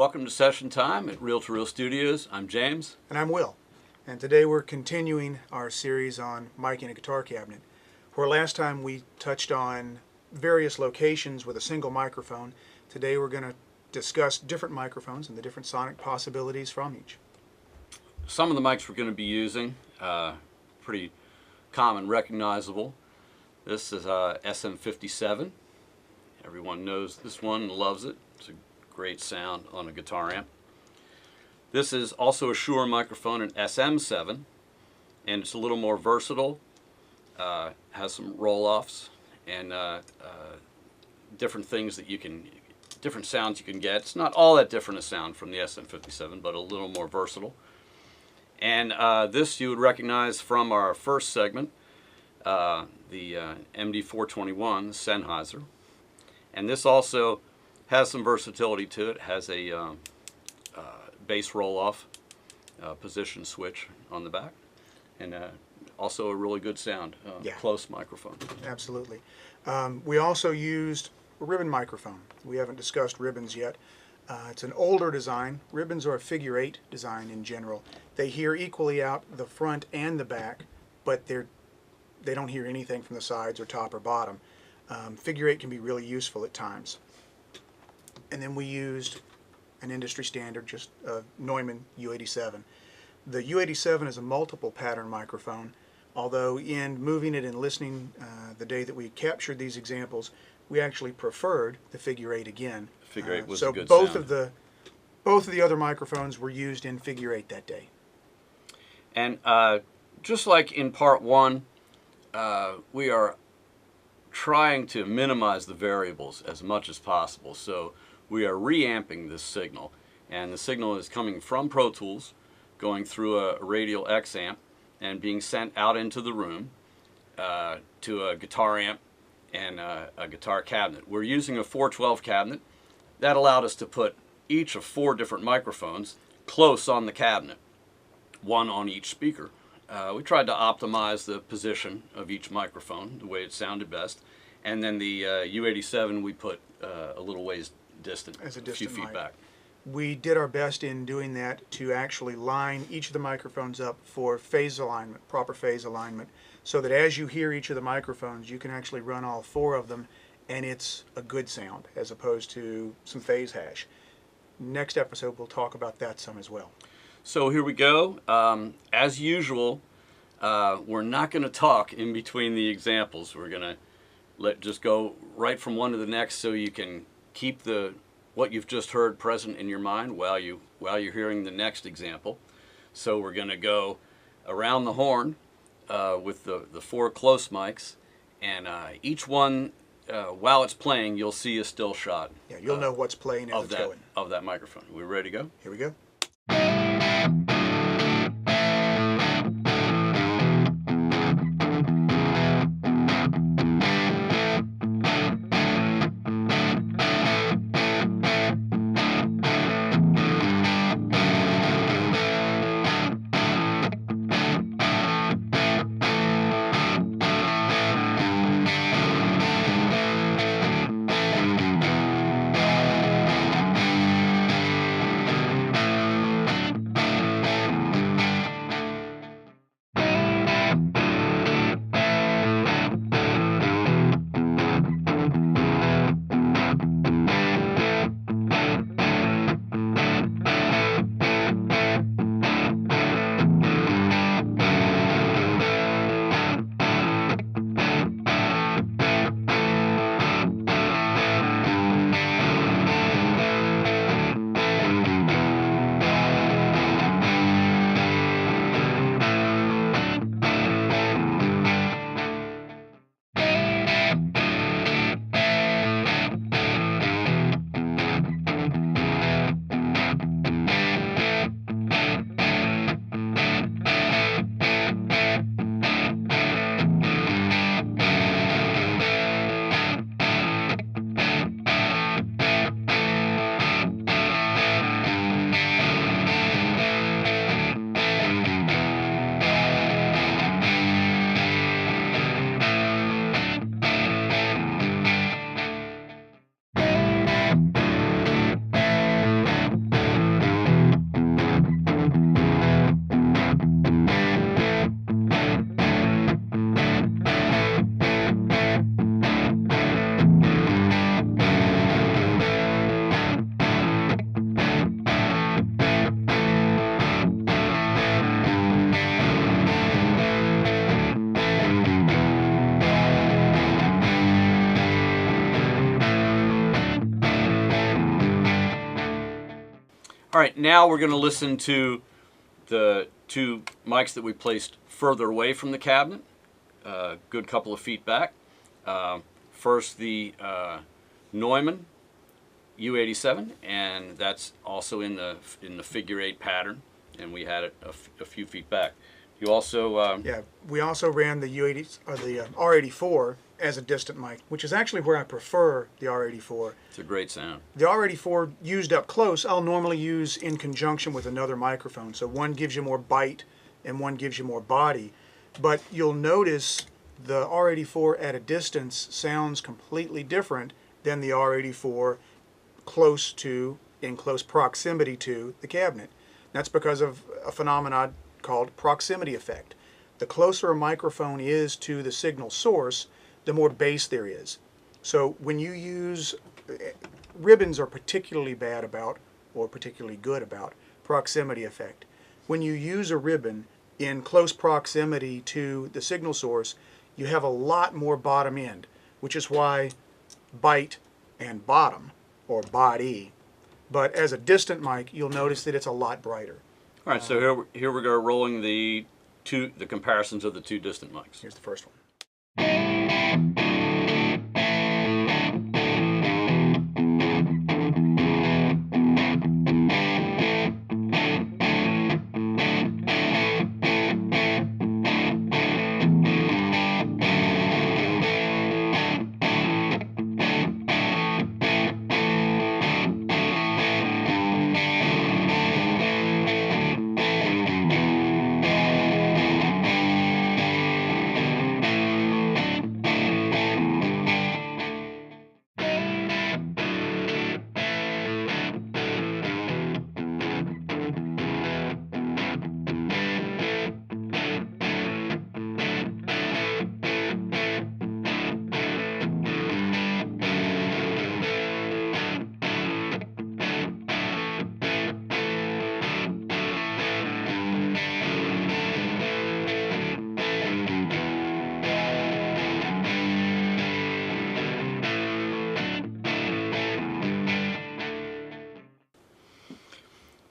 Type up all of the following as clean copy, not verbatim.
Welcome to Session Time at Reel to Reel Studios. I'm James. And I'm Will. And today we're continuing our series on mic in a guitar cabinet, where last time we touched on various locations with a single microphone. Today we're going to discuss different microphones and the different sonic possibilities from each. Some of the mics we're going to be using, pretty common, recognizable. This is SM57. Everyone knows this one and loves it. It's a great sound on a guitar amp. This is also a Shure microphone, an SM7, and it's a little more versatile. Has some roll-offs and different things that you can, different sounds you can get. It's not all that different a sound from the SM57, but a little more versatile. And this you would recognize from our first segment, the MD421 Sennheiser. And this also has some versatility to it. Has a bass roll-off position switch on the back, and also a really good sound, close microphone. Absolutely. We also used a ribbon microphone. We haven't discussed ribbons yet. It's an older design. Ribbons are a figure 8 design in general. They hear equally out the front and the back, but they don't hear anything from the sides or top or bottom. Figure 8 can be really useful at times. And then we used an industry standard, just a Neumann U87. The U87 is a multiple pattern microphone, although in moving it and listening the day that we captured these examples, we actually preferred the figure 8 again. Figure 8 was so a good both sound. Both of the other microphones were used in figure 8 that day. And just like in part 1, we are trying to minimize the variables as much as possible. So we are reamping this signal, and the signal is coming from Pro Tools, going through a radial X amp, and being sent out into the room to a guitar amp and a guitar cabinet. We're using a 412 cabinet. That allowed us to put each of 4 different microphones close on the cabinet, one on each speaker. We tried to optimize the position of each microphone the way it sounded best, and then the U87 we put a little ways distant, As a few distant feet mic. back. We did our best in doing that to actually line each of the microphones up for phase alignment, proper phase alignment, so that as you hear each of the microphones, you can actually run all 4 of them, and it's a good sound as opposed to some phase hash. Next episode, we'll talk about that some as well. So here we go. As usual, we're not going to talk in between the examples. We're going to just go right from one to the next, so you can keep what you've just heard present in your mind while you're hearing the next example. So we're going to go around the horn with the 4 close mics, and each one, while it's playing, you'll see a still shot. Yeah, you'll know what's playing as it's going. Of that microphone. We ready to go? Here we go. All right, now we're going to listen to the two mics that we placed further away from the cabinet, good couple of feet back. First, the Neumann U87, and that's also in the figure 8 pattern, and we had it a few feet back. You also Yeah, we also ran the U80 or the R84 as a distant mic, which is actually where I prefer the R84. it's a great sound. The R84 used up close, I'll normally use in conjunction with another microphone. So one gives you more bite and one gives you more body. But you'll notice the R84 at a distance sounds completely different than the R84 in close proximity to the cabinet. That's because of a phenomenon called proximity effect. The closer a microphone is to the signal source, the more bass there is. So when you use, ribbons are particularly bad about, or particularly good about, proximity effect. When you use a ribbon in close proximity to the signal source, you have a lot more bottom end, which is why bite and bottom, or body. But as a distant mic, you'll notice that it's a lot brighter. All right, so here we go, rolling the comparisons of the two distant mics. Here's the first one.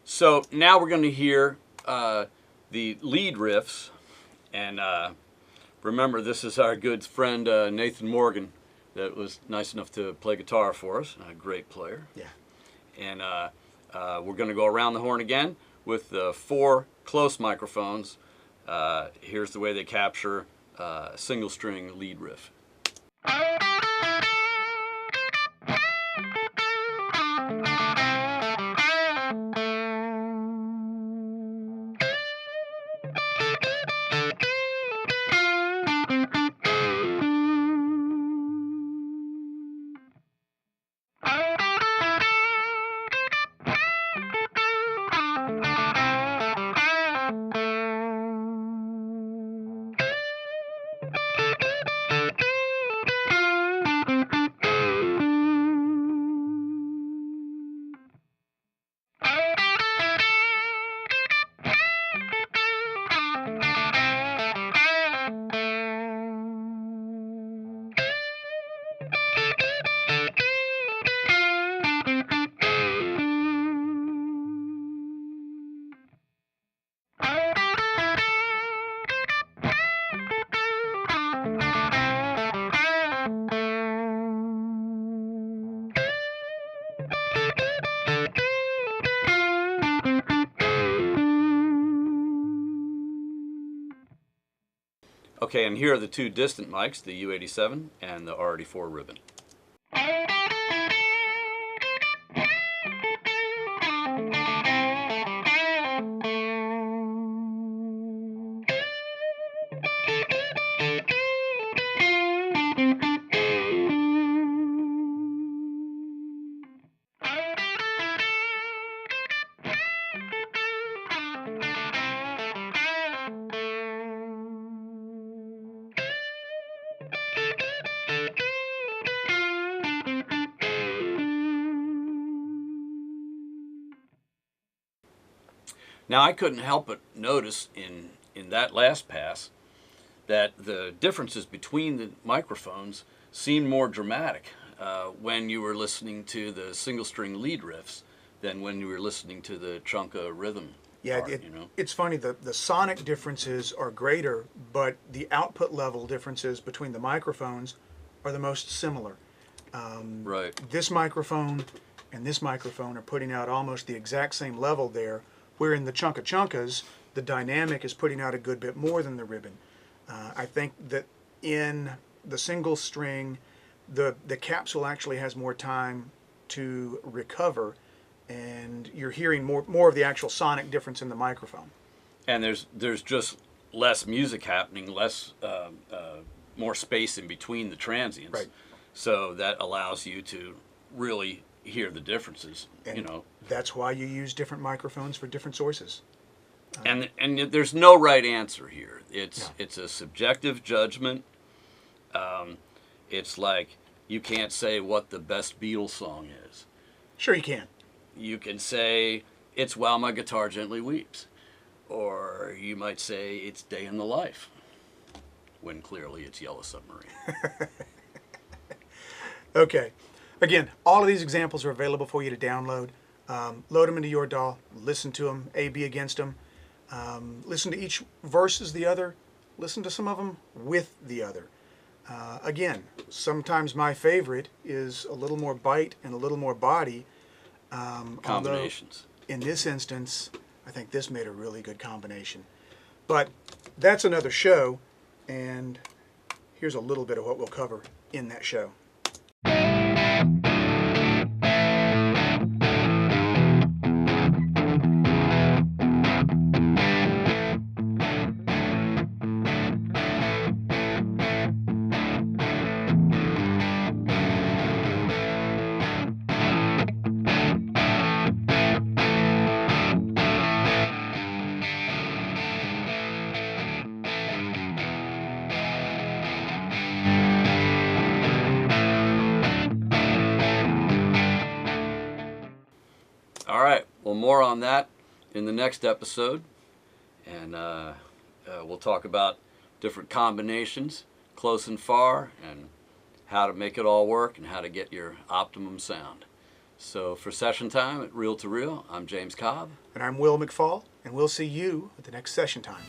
So now we're going to hear the lead riffs, and remember, this is our good friend Nathan Morgan that was nice enough to play guitar for us, a great player. Yeah. And we're going to go around the horn again with the 4 close microphones. Here's the way they capture a single string lead riff. Okay, and here are the two distant mics, the U87 and the R84 ribbon. Now, I couldn't help but notice in that last pass that the differences between the microphones seemed more dramatic when you were listening to the single string lead riffs than when you were listening to the trunca rhythm Yeah, part, you know? it's funny, the sonic differences are greater, but the output level differences between the microphones are the most similar. Right. This microphone and this microphone are putting out almost the exact same level there, where in the Chunka Chunkas, the dynamic is putting out a good bit more than the ribbon. I think that in the single string, the capsule actually has more time to recover, and you're hearing more of the actual sonic difference in the microphone. And there's just less music happening, less more space in between the transients. Right. So that allows you to really hear the differences, And you know. that's why you use different microphones for different sources. And there's no right answer here. It's No. it's a subjective judgment. It's like you can't say what the best Beatles song is. Sure, you can. You can say it's While My Guitar Gently Weeps, or you might say it's Day in the Life, when clearly it's Yellow Submarine. Okay. Again, all of these examples are available for you to download. Load them into your DAW, listen to them, A/B against them. Listen to each versus the other. Listen to some of them with the other. Again, sometimes my favorite is a little more bite and a little more body. Combinations. In this instance, I think this made a really good combination. But that's another show, and here's a little bit of what we'll cover in that show. All right. Well, more on that in the next episode. And we'll talk about different combinations, close and far, and how to make it all work and how to get your optimum sound. So for Session Time at Reel to Reel, I'm James Cobb. And I'm Will McFall, and we'll see you at the next session time.